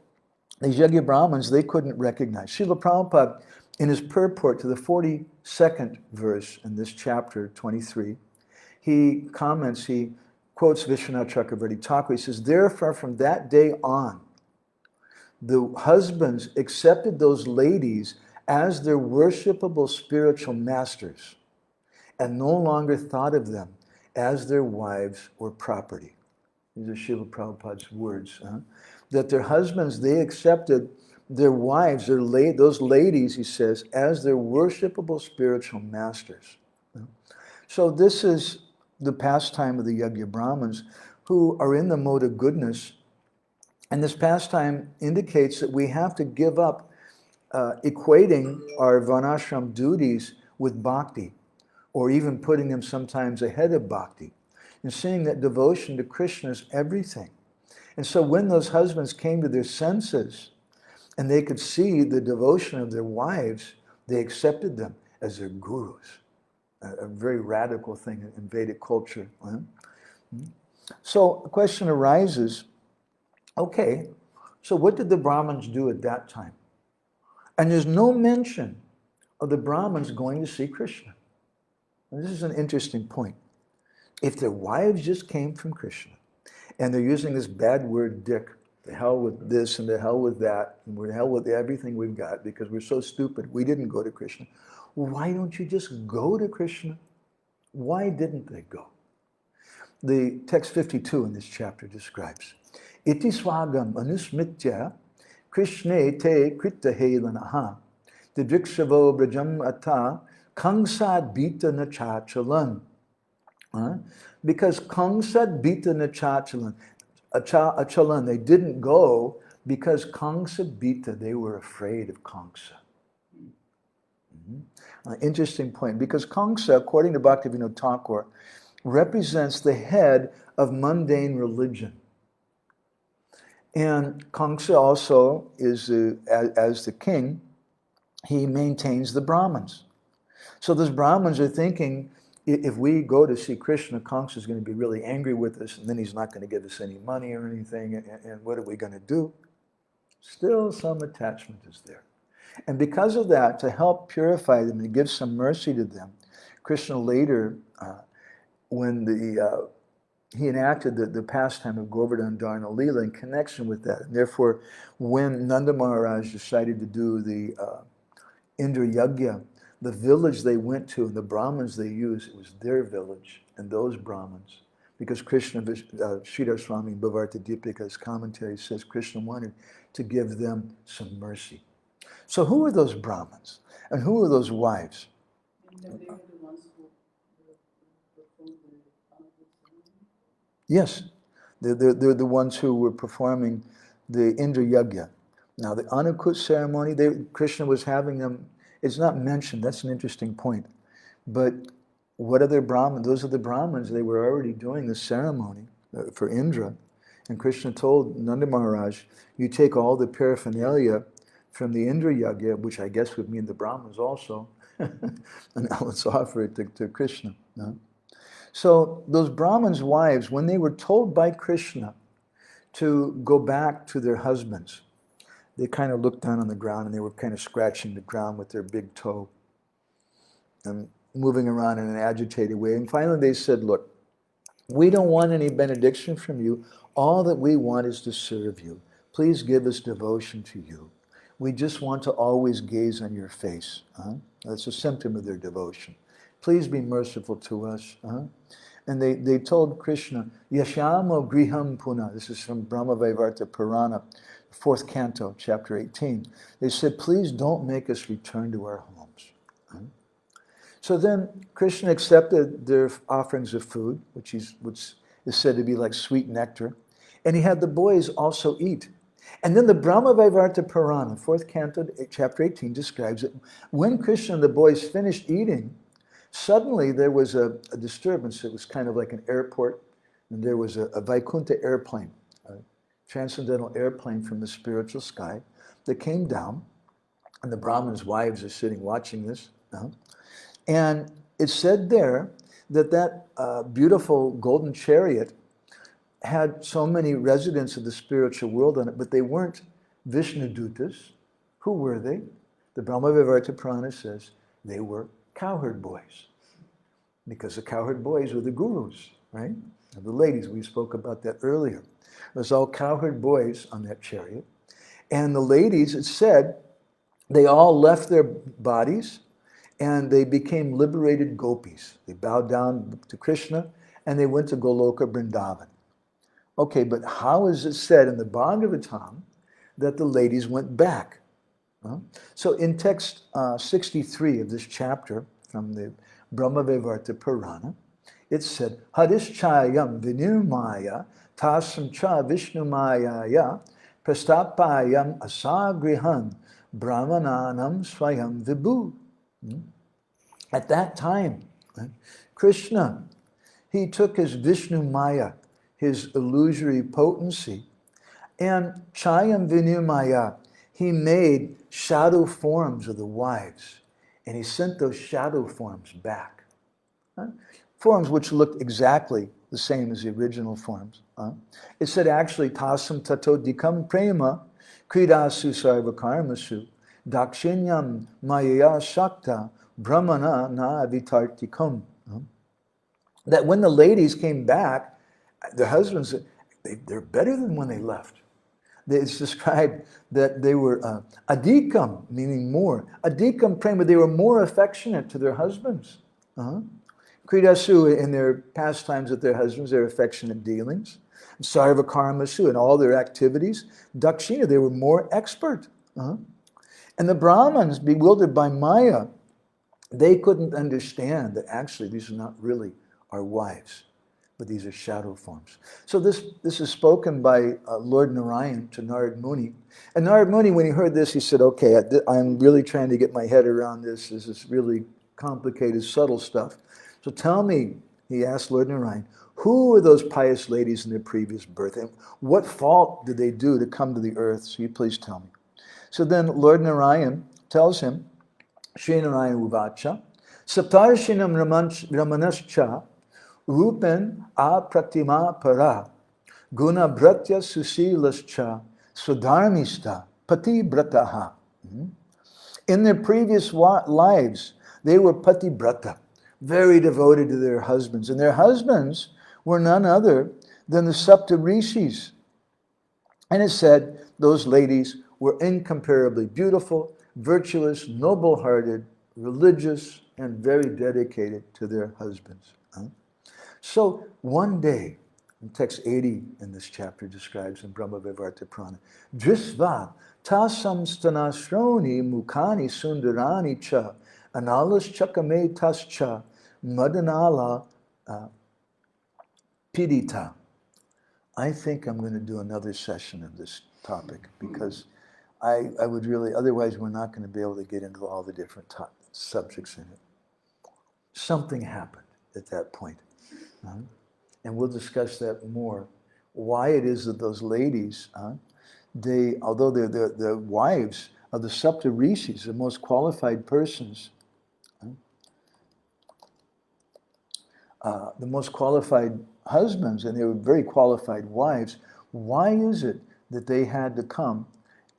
S1: these Yajna Brahmins, they couldn't recognize. Srila Prabhupada, in his purport to the 42nd verse in this chapter 23, he comments, he quotes Vishwanath Chakravarti Thakur. He says, "Therefore, from that day on, the husbands accepted those ladies as their worshipable spiritual masters and no longer thought of them as their wives or property." These are Srila Prabhupada's words. That their husbands, they accepted their wives, those ladies, he says, as their worshipable spiritual masters. So this is the pastime of the Yajna Brahmins, who are in the mode of goodness. And this pastime indicates that we have to give up equating our varnashram duties with bhakti, or even putting them sometimes ahead of bhakti, and seeing that devotion to Krishna is everything. And so when those husbands came to their senses and they could see the devotion of their wives, they accepted them as their gurus. A very radical thing in Vedic culture. So a question arises, okay, so what did the Brahmins do at that time? And there's no mention of the Brahmins going to see Krishna. And this is an interesting point. If their wives just came from Krishna, and they're using this bad word dick, the hell with this and the hell with that, and we're the hell with everything we've got because we're so stupid, we didn't go to Krishna. Why don't you just go to Krishna? Why didn't they go? The text 52 in this chapter describes, Iti swagam anusmitya Krishne te krita helanaha Didrikshavo brajam ata kangsad bita nachachalan. Because Kangsad bita nachachalan, achalan, they didn't go because Kamsa bita, they were afraid of Kamsa. Interesting point, because Kamsa, according to Bhaktivinoda Thakur, represents the head of mundane religion. And Kamsa also is, as the king, he maintains the Brahmins. So those Brahmins are thinking, if we go to see Krishna, Kamsa is going to be really angry with us, and then he's not going to give us any money or anything, and what are we going to do? Still some attachment is there. And because of that, to help purify them and give some mercy to them, Krishna later, when he enacted the pastime of Govardhan Dharana Leela in connection with that. And therefore, when Nanda Maharaj decided to do the Indra Yajna, the village they went to and the Brahmins they used, it was their village and those Brahmins. Because Krishna, Sridhar Swami Bhavarta Deepika's commentary says Krishna wanted to give them some mercy. So who were those Brahmins? And who were those wives?
S2: And that they were the ones who performed the Anakut ceremony?
S1: Yes, they're the ones who were performing the Indra Yajna. Now the Anakut ceremony, Krishna was having them, it's not mentioned, that's an interesting point. But what are the Brahmins? Those are the Brahmins, they were already doing the ceremony for Indra. And Krishna told Nanda Maharaj, you take all the paraphernalia from the Indra Yajna, which I guess would mean the Brahmins also, and now let's offer it to Krishna. No? So those Brahmins' wives, when they were told by Krishna to go back to their husbands, they kind of looked down on the ground and they were kind of scratching the ground with their big toe and moving around in an agitated way. And finally they said, look, we don't want any benediction from you. All that we want is to serve you. Please give us devotion to you. We just want to always gaze on your face. That's a symptom of their devotion. Please be merciful to us. And they told Krishna, Yashamo Griham Puna. This is from Brahmavaivarta Purana, 4th canto, chapter 18. They said, please don't make us return to our homes. So then Krishna accepted their offerings of food, which is said to be like sweet nectar. And he had the boys also eat. And then the Brahmavaivarta Purana, 4th canto, chapter 18, describes it. When Krishna and the boys finished eating, suddenly there was a disturbance. It was kind of like an airport, and there was a Vaikuntha airplane, a transcendental airplane from the spiritual sky that came down, and the Brahmins' wives are sitting watching this. And it said there that beautiful golden chariot had so many residents of the spiritual world on it, but they weren't Vishnu Dutas. Who were they? The Brahmavaivarta Purana says they were cowherd boys, because the cowherd boys were the gurus, right? And the ladies, we spoke about that earlier. It was all cowherd boys on that chariot. And the ladies, it said, they all left their bodies and they became liberated gopis. They bowed down to Krishna and they went to Goloka Vrindavan. Okay, but how is it said in the Bhagavatam that the ladies went back? So in text 63 of this chapter from the Brahmavaivarta Purana, it said, Harischayam vinirmaya tasam cha vishnumayaya prastapayam asagrihan brahmananam swayam vibhu. At that time, Krishna, he took his Vishnu Maya, his illusory potency, and Chayam Vinirmaya, he made shadow forms of the wives, and he sent those shadow forms back. Forms which looked exactly the same as the original forms. It said actually, Tasam tato dikam prema kridasu sarvakarmasu dakshinyam mayaya shakta brahmana na avitartikam. That when the ladies came back, their husbands, they're better than when they left. It's described that they were adikam, meaning more. Adikam prema, they were more affectionate to their husbands. Kridasu, in their pastimes with their husbands, their affectionate dealings. Sarvakarmasu, in all their activities. Dakshina, they were more expert. And the Brahmins, bewildered by Maya, they couldn't understand that actually these are not really our wives, but these are shadow forms. So this is spoken by Lord Narayan to Narad Muni. And Narad Muni, when he heard this, he said, okay, I'm really trying to get my head around this. This is really complicated, subtle stuff. So tell me, he asked Lord Narayan, who were those pious ladies in their previous birth? And what fault did they do to come to the earth? So you please tell me. So then Lord Narayan tells him, Sri Narayan Uvacha, Saptarshinam Ramanascha, Rupen apratima para, guna bratya susilascha, swadharmista, pati brataha. In their previous lives, they were pati brata, very devoted to their husbands. And their husbands were none other than the Sapta Rishis. And it said those ladies were incomparably beautiful, virtuous, noble-hearted, religious, and very dedicated to their husbands. So one day, in text 80 in this chapter describes in Brahmavaivarta Purana, Drisva Tasam stanasroni mukani sundarani cha analas chakame tascha madanala pidita. I think I'm going to do another session of this topic because I would really, otherwise we're not going to be able to get into all the different subjects in it. Something happened at that point. And we'll discuss that more. Why it is that those ladies, although they're the wives of the Sapta Rishis, the most qualified persons, the most qualified husbands, and they were very qualified wives, why is it that they had to come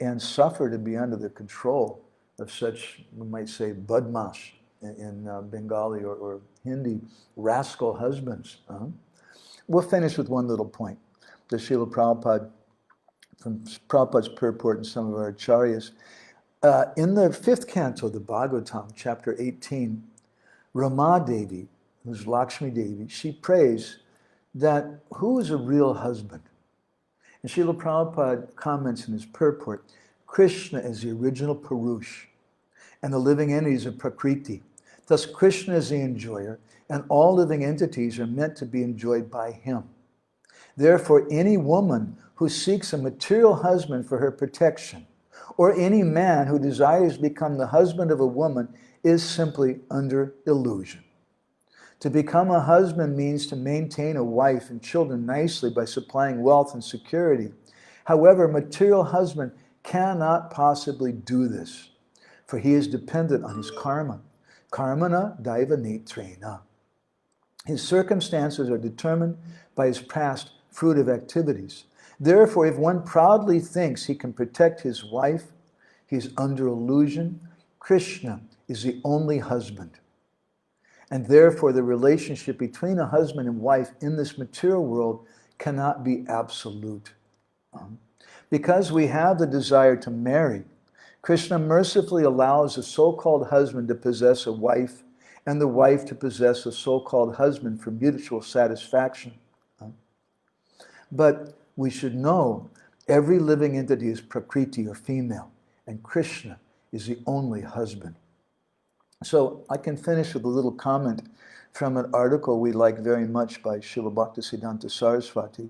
S1: and suffer to be under the control of such, we might say, badmash in Bengali or Hindi, rascal husbands? We'll finish with one little point. The Srila Prabhupada, from Prabhupada's purport and some of our acharyas, in the 5th canto of the Bhagavatam, chapter 18, Rama Devi, who's Lakshmi Devi, she prays that who is a real husband? And Srila Prabhupada comments in his purport, Krishna is the original Purush, and the living entities are Prakriti. Thus Krishna is the enjoyer, and all living entities are meant to be enjoyed by him. Therefore, any woman who seeks a material husband for her protection, or any man who desires to become the husband of a woman, is simply under illusion. To become a husband means to maintain a wife and children nicely by supplying wealth and security. However, a material husband cannot possibly do this, for he is dependent on his karma. Karmana daiva netrena. His circumstances are determined by his past fruitive activities. Therefore, if one proudly thinks he can protect his wife, he is under illusion. Krishna is the only husband. And therefore, the relationship between a husband and wife in this material world cannot be absolute. Because we have the desire to marry, Krishna mercifully allows the so-called husband to possess a wife and the wife to possess a so-called husband for mutual satisfaction. But we should know every living entity is Prakriti or female, and Krishna is the only husband. So I can finish with a little comment from an article we like very much by Srila Bhaktisiddhanta Saraswati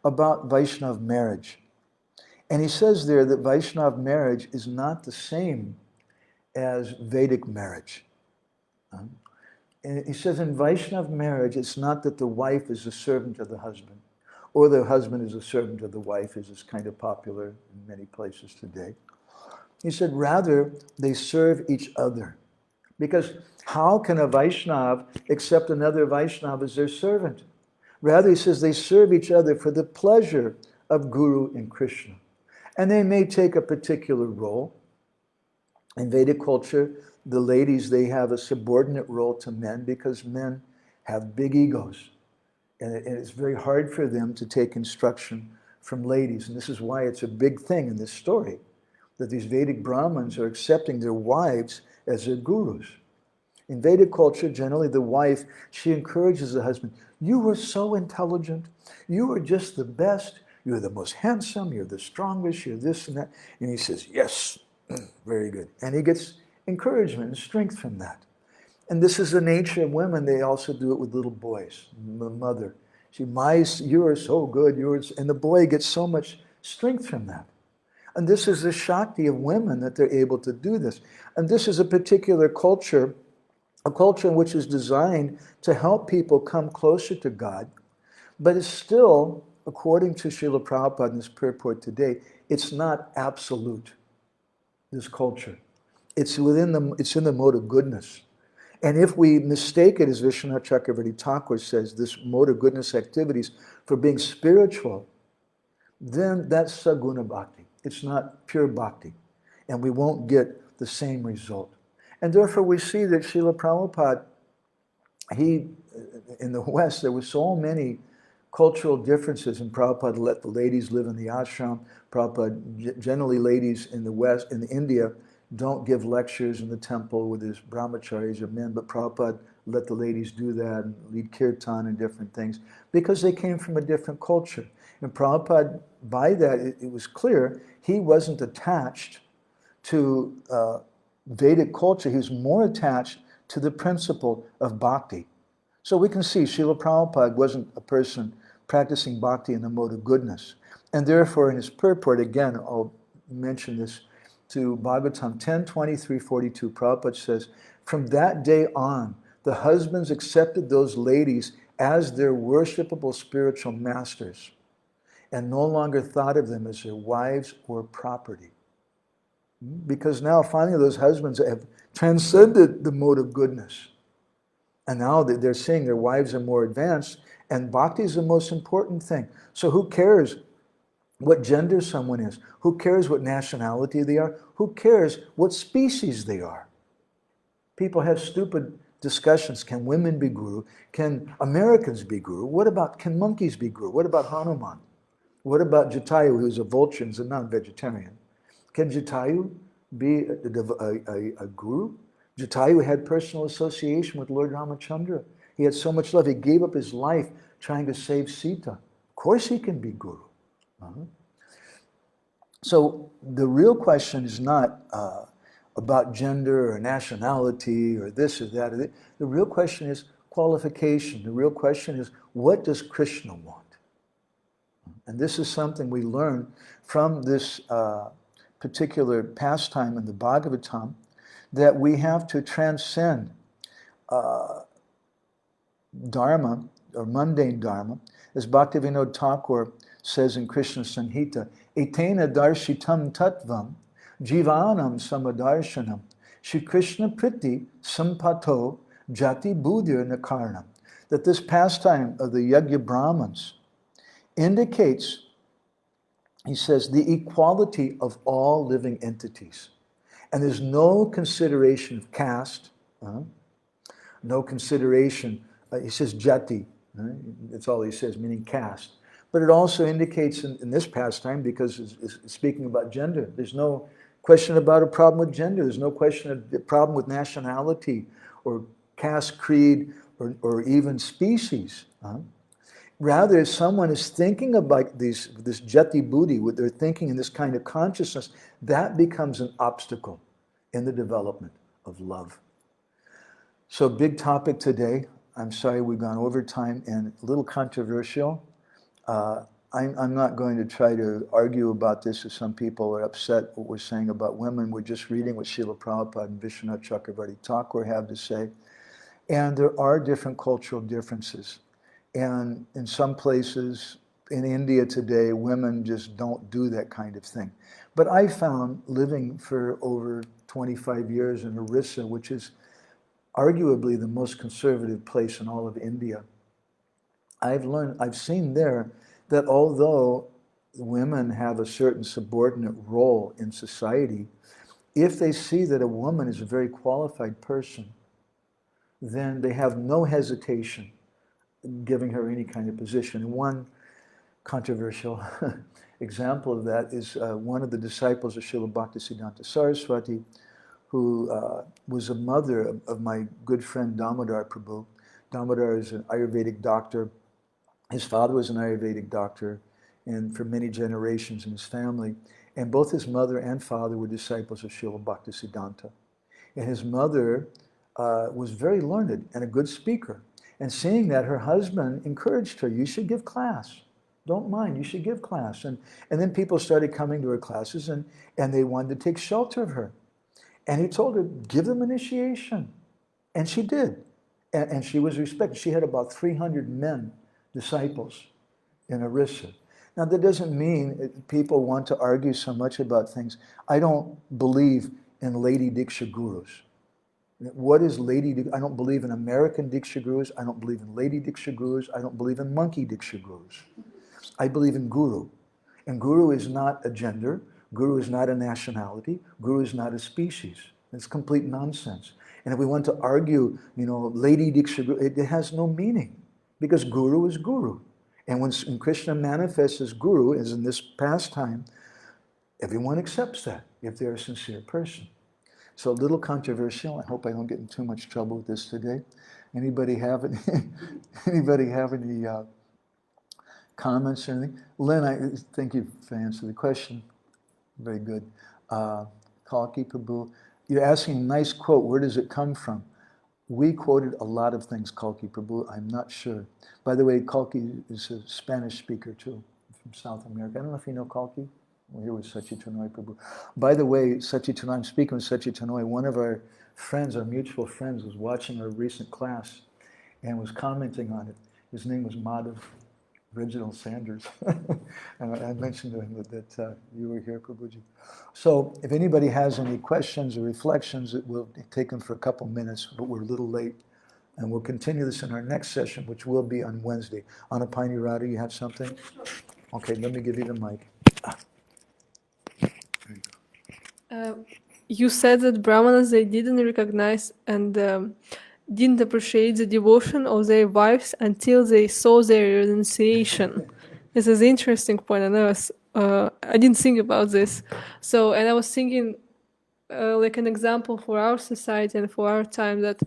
S1: about Vaishnava marriage. And he says there that Vaishnava marriage is not the same as Vedic marriage. And he says in Vaishnava marriage, it's not that the wife is a servant of the husband, or the husband is a servant of the wife, as is kind of popular in many places today. He said, rather, they serve each other. Because how can a Vaishnava accept another Vaishnava as their servant? Rather, he says, they serve each other for the pleasure of Guru and Krishna. And they may take a particular role. In Vedic culture, the ladies, they have a subordinate role to men because men have big egos. And it's very hard for them to take instruction from ladies. And this is why it's a big thing in this story, that these Vedic Brahmins are accepting their wives as their gurus. In Vedic culture, generally the wife, she encourages the husband, you are so intelligent, you are just the best, you're the most handsome, you're the strongest, you're this and that. And he says, yes, very good. And he gets encouragement and strength from that. And this is the nature of women. They also do it with little boys. The mother, you are so good, and the boy gets so much strength from that. And this is the Shakti of women, that they're able to do this. And this is a particular culture, a culture which is designed to help people come closer to God, but it's still, according to Srila Prabhupada in his purport today, it's not absolute, this culture. It's in the mode of goodness. And if we mistake it, as Vishwanath Chakravarti Thakur says, this mode of goodness activities for being spiritual, then that's saguna bhakti. It's not pure bhakti. And we won't get the same result. And therefore we see that Srila Prabhupada, in the West, there were so many cultural differences, and Prabhupada let the ladies live in the ashram. Prabhupada, generally ladies in the West, in India, don't give lectures in the temple with his brahmacharis or men, but Prabhupada let the ladies do that and lead kirtan and different things because they came from a different culture. And Prabhupada, by that, it was clear he wasn't attached to Vedic culture. He was more attached to the principle of bhakti. So we can see Srila Prabhupada wasn't a person practicing bhakti in the mode of goodness. And therefore, in his purport, again, I'll mention this to Bhagavatam 10:23-42, Prabhupada says, from that day on, the husbands accepted those ladies as their worshipable spiritual masters and no longer thought of them as their wives or property. Because now finally those husbands have transcended the mode of goodness. And now they're seeing their wives are more advanced, and bhakti is the most important thing. So who cares what gender someone is? Who cares what nationality they are? Who cares what species they are? People have stupid discussions. Can women be guru? Can Americans be guru? What about, can monkeys be guru? What about Hanuman? What about Jatayu, who's a vulture and is a non-vegetarian? Can Jatayu be a guru? Jatayu had personal association with Lord Ramachandra. He had so much love. He gave up his life trying to save Sita. Of course he can be guru. So the real question is not about gender or nationality or this or that. The real question is qualification. The real question is, what does Krishna want? And this is something we learn from this particular pastime in the Bhagavatam, that we have to transcend dharma, or mundane dharma, as Bhaktivinoda Thakur says in Krishna Samhita, etena darshitam tattvam jivanam samadarshanam Shri Krishna priti sampato jati buddhir nakarnam. That this pastime of the Yajna Brahmins indicates, he says, the equality of all living entities. And there's no consideration of caste, no consideration, he says jati, that's all he says, meaning caste. But it also indicates in this pastime, because it's speaking about gender, there's no question about a problem with gender, there's no question of a problem with nationality or caste, creed, or even species. Rather, if someone is thinking about this jati buddhi, what they're thinking in this kind of consciousness, that becomes an obstacle in the development of love. So big topic today. I'm sorry we've gone over time and a little controversial. I'm not going to try to argue about this if some people are upset what we're saying about women. We're just reading what Srila Prabhupada and Vishwanath Chakravarti Thakur have to say. And there are different cultural differences. And in some places, in India today, women just don't do that kind of thing. But I found, living for over 25 years in Orissa, which is arguably the most conservative place in all of India, I've seen there that although women have a certain subordinate role in society, if they see that a woman is a very qualified person, then they have no hesitation giving her any kind of position. And one controversial example of that is one of the disciples of Srila Bhaktisiddhanta Saraswati, who was a mother of my good friend Damodar Prabhu. Damodar is an Ayurvedic doctor. His father was an Ayurvedic doctor, and for many generations in his family. And both his mother and father were disciples of Srila Bhaktisiddhanta. And his mother was very learned and a good speaker. And seeing that, her husband encouraged her, you should give class. Don't mind, you should give class. And then people started coming to her classes, and they wanted to take shelter of her. And he told her, give them initiation. And she did. And she was respected. She had about 300 men, disciples, in Orissa. Now, that doesn't mean people want to argue so much about things. I don't believe in Lady Diksha Gurus. What is Lady Diksha? I don't believe in American Diksha Gurus. I don't believe in Lady Diksha Gurus. I don't believe in Monkey Diksha Gurus. I believe in Guru. And Guru is not a gender. Guru is not a nationality. Guru is not a species. It's complete nonsense. And if we want to argue, Lady Diksha Guru, it has no meaning, because Guru is Guru. And when Krishna manifests as Guru, as in this pastime, everyone accepts that if they're a sincere person. So a little controversial. I hope I don't get in too much trouble with this today. Anybody have any comments or anything? Lynn, I thank you for answering the question. Very good. Kalki Prabhu, you're asking a nice quote. Where does it come from? We quoted a lot of things, Kalki Prabhu. I'm not sure. By the way, Kalki is a Spanish speaker too, from South America. I don't know if you know Kalki. We're here with Sachitanoi Prabhu. By the way, Sachitanoi, I'm speaking with Sachitanoi. One of our friends, our mutual friends, was watching our recent class and was commenting on it. His name was Madhav Reginald Sanders. And I mentioned to him that you were here, Prabhuji. So if anybody has any questions or reflections, it will take them for a couple minutes, but we're a little late. And we'll continue this in our next session, which will be on Wednesday. Anapani Radha, you have something? Okay, let me give you the mic.
S3: You said that Brahmanas, they didn't recognize and didn't appreciate the devotion of their wives until they saw their renunciation. This is an interesting point, and I didn't think about this. So, and I was thinking, like an example for our society and for our time, that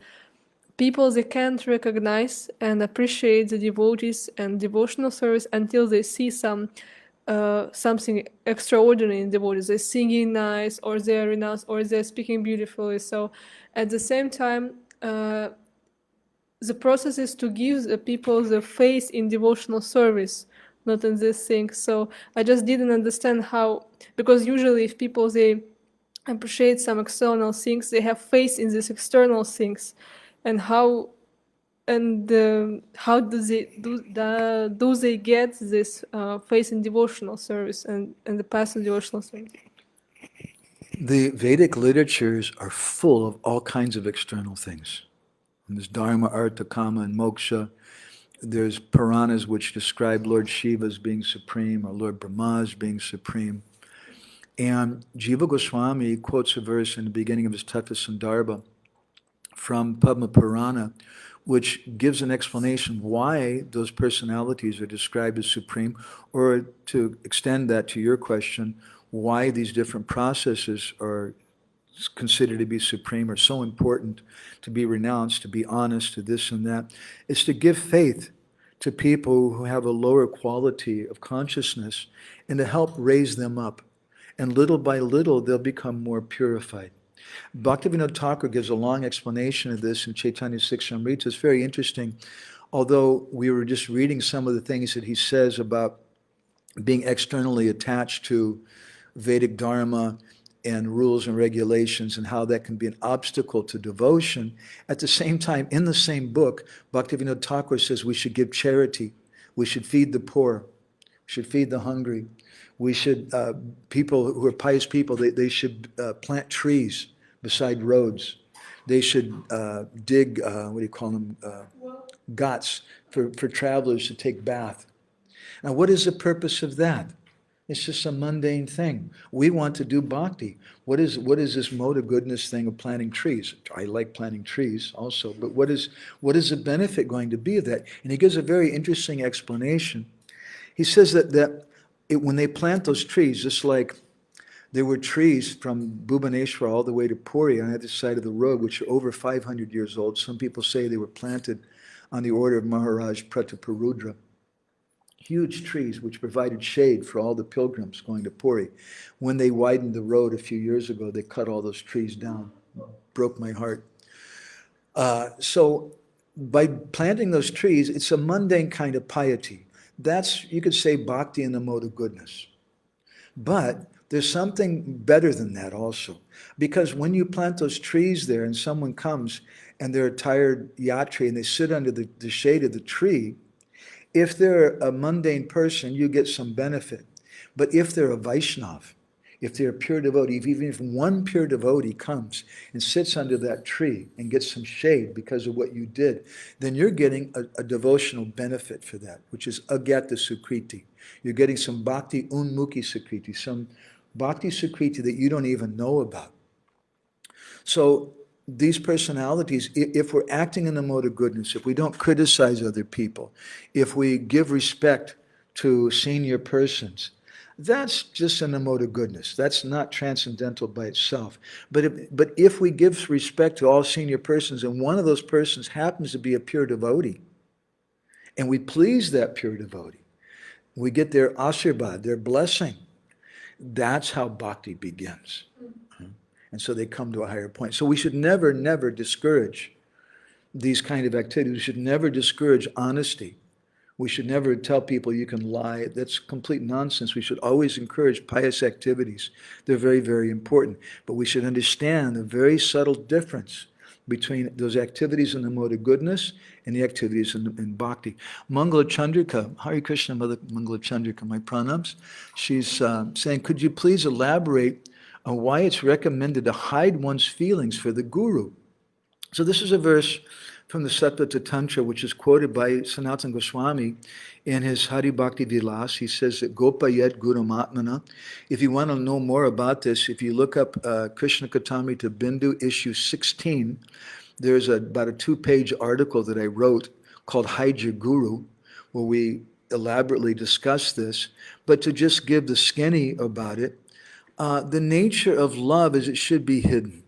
S3: people, they can't recognize and appreciate the devotees and devotional service until they see something extraordinary in devotees. They're singing nice, or they're renounced, or they're speaking beautifully. So at the same time, the process is to give the people the faith in devotional service, not in this thing. So I just didn't understand how, because usually if people, they appreciate some external things, they have faith in these external things. And how do they get this faith in devotional service and the path of devotional service?
S1: The Vedic literatures are full of all kinds of external things. And there's Dharma, Artha, Kama, and Moksha. There's Puranas which describe Lord Shiva as being supreme, or Lord Brahma as being supreme. And Jiva Goswami quotes a verse in the beginning of his Tattva Sandarbha from Padma Purana, which gives an explanation why those personalities are described as supreme, or to extend that to your question, why these different processes are considered to be supreme, or so important to be renounced, to be honest, to this and that. It's to give faith to people who have a lower quality of consciousness and to help raise them up. And little by little, they'll become more purified. Bhaktivinoda Thakur gives a long explanation of this in Chaitanya Sikshamrita. It's very interesting. Although we were just reading some of the things that he says about being externally attached to Vedic Dharma and rules and regulations, and how that can be an obstacle to devotion. At the same time, in the same book, Bhaktivinoda Thakur says we should give charity, we should feed the poor, we should feed the hungry, we should, people who are pious people, they should plant trees beside roads. They should dig, what do you call them, ghats for travelers to take bath. Now, what is the purpose of that? It's just a mundane thing. We want to do bhakti. What is this mode of goodness thing of planting trees? I like planting trees also, but what is the benefit going to be of that? And he gives a very interesting explanation. He says that when they plant those trees, just like there were trees from Bhubaneswar all the way to Puri on the other side of the road, which are over 500 years old. Some people say they were planted on the order of Maharaj Prataparudra. Huge trees which provided shade for all the pilgrims going to Puri. When they widened the road a few years ago, they cut all those trees down. Broke my heart. So by planting those trees, it's a mundane kind of piety. That's, you could say, bhakti in the mode of goodness. But there's something better than that also. Because when you plant those trees there and someone comes and they're a tired yatri and they sit under the shade of the tree, if they're a mundane person, you get some benefit. But if they're a Vaishnav, if they're a pure devotee, even if one pure devotee comes and sits under that tree and gets some shade because of what you did, then you're getting a devotional benefit for that, which is agyata sukriti. You're getting some bhakti unmukhi sukriti, some bhakti sukriti that you don't even know about. So these personalities, if we're acting in the mode of goodness, if we don't criticize other people, if we give respect to senior persons, that's just in the mode of goodness. That's not transcendental by itself. But if we give respect to all senior persons, and one of those persons happens to be a pure devotee, and we please that pure devotee, We get their ashirvad, their blessing. That's how bhakti begins. And so they come to a higher point. So we should never, never discourage these kind of activities. We should never discourage honesty. We should never tell people you can lie. That's complete nonsense. We should always encourage pious activities. They're very, very important. But we should understand the very subtle difference between those activities in the mode of goodness and the activities in bhakti. Mangala Chandrika, Hare Krishna, Mother Mangala Chandrika, my pranams. She's saying, could you please elaborate on why it's recommended to hide one's feelings for the guru? So this is a verse from the Sattva Tantra, which is quoted by Sanatana Goswami in his Hari Bhakti Vilas. He says that Gopa Yet Guru Matmana. If you want to know more about this, if you look up Krishna Katamrita Bindu, issue 16, there's about a 2-page article that I wrote called Hide Your Guru, where we elaborately discuss this. But to just give the skinny about it, the nature of love is it should be hidden.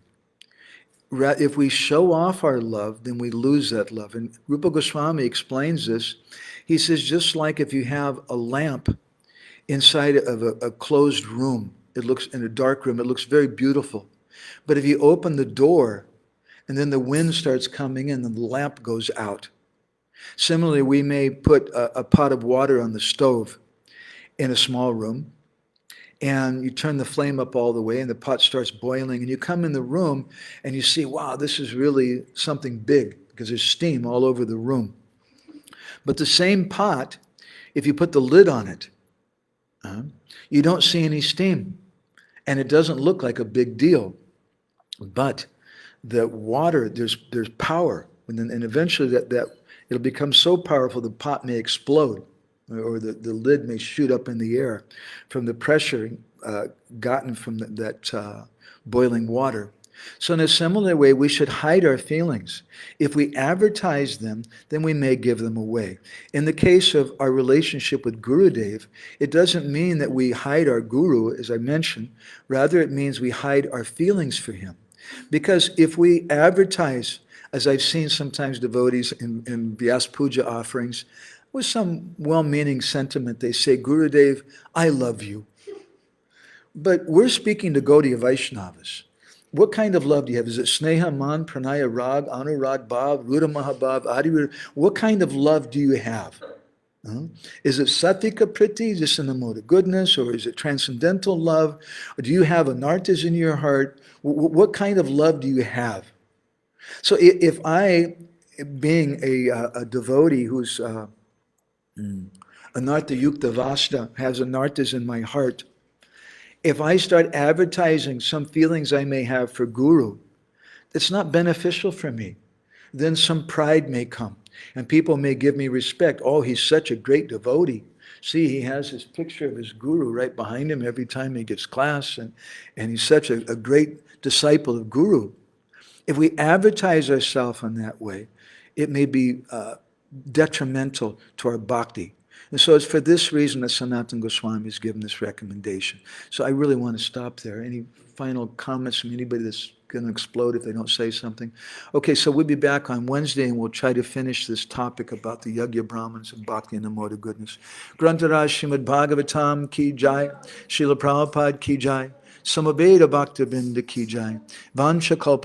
S1: If we show off our love, then we lose that love. And Rupa Goswami explains this. He says, just like if you have a lamp inside of a closed room, it looks in a dark room, it looks very beautiful. But if you open the door and then the wind starts coming in and the lamp goes out. Similarly, we may put a pot of water on the stove in a small room, and you turn the flame up all the way and the pot starts boiling, and you come in the room and you see, wow, this is really something big because there's steam all over the room. But the same pot, if you put the lid on it, you don't see any steam and it doesn't look like a big deal. But the water, there's power, and eventually that it'll become so powerful the pot may explode. Or the lid may shoot up in the air from the pressure gotten from that boiling water. So in a similar way, we should hide our feelings. If we advertise them, then we may give them away. In the case of our relationship with Gurudev, it doesn't mean that we hide our Guru, as I mentioned. Rather, it means we hide our feelings for him. Because if we advertise, as I've seen sometimes devotees in Vyas Puja offerings, with some well-meaning sentiment, they say, Gurudev, I love you. But we're speaking to Gaudiya Vaishnavas. What kind of love do you have? Is it Sneha, Man, Pranaya, Rag, Anurag, Bhav, Ruda Mahabhav, Adi Ruda? What kind of love do you have? Is it Satvika Priti, just in the mode of goodness, or is it transcendental love? Or do you have anartas in your heart? What kind of love do you have? So if I, being a devotee who's Anartha Yukta Vasta, has anartas in my heart, if I start advertising some feelings I may have for Guru, it's not beneficial for me. Then some pride may come, and people may give me respect. Oh, he's such a great devotee. See, he has his picture of his Guru right behind him every time he gives class, and he's such a great disciple of Guru. If we advertise ourselves in that way, it may be detrimental to our bhakti. And so it's for this reason that Sanatana Goswami has given this recommendation. So I really want to stop there. Any final comments from anybody that's going to explode if they don't say something? Okay, so we'll be back on Wednesday and we'll try to finish this topic about the Yajna Brahmins and Bhakti and the mode of goodness. Grantaraj Srimad Bhagavatam ki jai, Srila Prabhupada ki jai, Samaveda Bhakta Binda ki jai, Vancha Kalpa